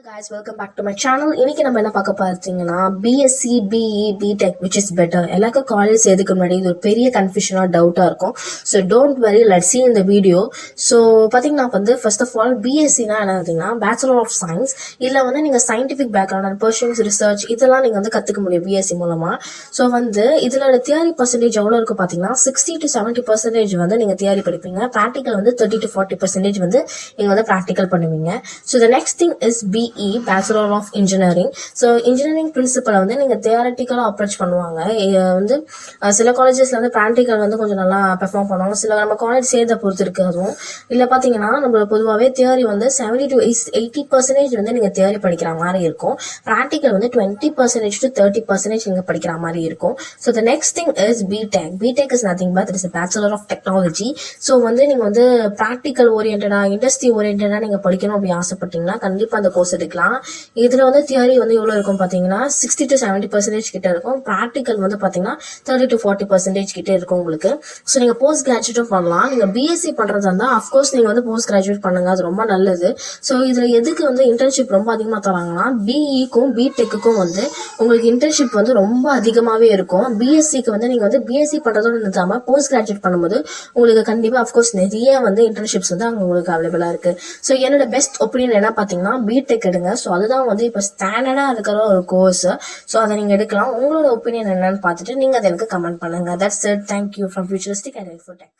Guys, welcome back to my channel. இன்னைக்கு நம்ம என்ன பார்க்க பார்த்தீங்கன்னா BSc, BE, BTech which is better. எல்லாருக்கும் காலேஜ் சேர்த்துக்கு முன்னாடி இது ஒரு பெரிய கன்ஃபியூஷனா டவுட்டா இருக்கும். So don't worry, let's see in the video. So பார்த்தீங்கன்னா வந்து ஃபர்ஸ்ட் ஆஃப் ஆல் BScனா என்ன பார்த்தீங்கன்னா பேச்சுலர் ஆஃப் சயின்ஸ். இதில் வந்து நீங்கள் scientific background and persons research இதெல்லாம் நீங்கள் வந்து கற்றுக்க முடியும் BSc மூலமா. ஸோ வந்து இதில் தியரி பர்சன்டேஜ் எவ்வளோ இருக்கும் பார்த்தீங்கன்னா 60 to 70% வந்து நீங்கள் தியரி படிப்பீங்க. ப்ராக்டிக்கல் வந்து 30 to 40% வந்து நீங்கள் வந்து ப்ராக்டிக்கல் பண்ணுவீங்க. So the next thing is BE, bachelor of engineering. So engineering பிரின்சிபலை வந்து நீங்கள் தியரட்டிக்கலாக அப்ரோச் பண்ணுவாங்க. வந்து சில காலேஜஸ்ல வந்து ப்ராக்டிக்கல் வந்து கொஞ்சம் நல்லா பெர்ஃபார்ம் பண்ணுவாங்க. சில நம்ம காலேஜ் சேர்ந்த பொறுத்து இருக்கு. அதுவும் இல்லை பார்த்தீங்கன்னா நம்ம பொதுவாகவே தியரி வந்து 70 to 80% வந்து நீங்கள் தியரி படிக்கிற மாதிரி இருக்கும். ப்ராக்டிக்கல் வந்து 20% to 30% நீங்கள் படிக்கிற மாதிரி இருக்கும். So the next thing is BTech. BTech is nothing but it's bachelor of technology. So வந்து நீங்கள் வந்து ப்ராக்டிக்கல் ஓரியன்டா இண்டஸ்ட்ரி ஓரியன்டா நீங்கள் படிக்கணும் அப்படி ஆசைப்பட்டீங்கன்னா கண்டிப்பாக அந்த கோர்ஸ் எடுக்கலாம். இதுல வந்து தியரி வந்து எவ்வளவு இருக்கும் பாத்தீங்கன்னா 60 to 70% கிட்ட இருக்கும். ப்ராக்டிக்கல் வந்து பாத்தீங்கன்னா 30 to 40% கிட்ட இருக்கும் உங்களுக்கு. ஸோ நீங்க போஸ்ட் கிராஜுவேட்டும் பண்ணலாம். நீங்க BSc பண்றதா இருந்தா அஃப்கோர்ஸ் நீங்க வந்து போஸ்ட் கிராஜுவேட் பண்ணுங்க, அது ரொம்ப நல்லது. ஸோ இதுல எதுக்கு வந்து இன்டர்ன்ஷிப் ரொம்ப அதிகமா தராங்கன்னா BE-க்கும் BTech-க்கும் வந்து உங்களுக்கு இன்டர்ன்ஷிப் வந்து ரொம்ப அதிகமாவே இருக்கும். BSc-க்கு வந்து நீங்க வந்து BSc பண்றதோட நிறுத்தாம போஸ்ட் கிராஜுவேட் பண்ணும்போது உங்களுக்கு கண்டிப்பா அஃப்கோர்ஸ் நிறைய வந்து இன்டர்ன்ஷிப்ஸ் வந்து அங்க உங்களுக்கு அவைலபிளா இருக்கு. ஸோ என்னோட பெஸ்ட் ஒப்பீனியன் என்ன பாத்தீங்கன்னா BTech எடுங்க. ஸோ அதுதான் வந்து இப்போ ஸ்டாண்டர்டா இருக்கிற ஒரு கோர்ஸ். ஸோ அதை நீங்க எடுக்கலாம். உங்களோட ஒப்பீனியன் என்னன்னு பார்த்துட்டு நீங்க அதை எனக்கு கமெண்ட் பண்ணுங்க. That's it. Thank you from futuristic and Infotech.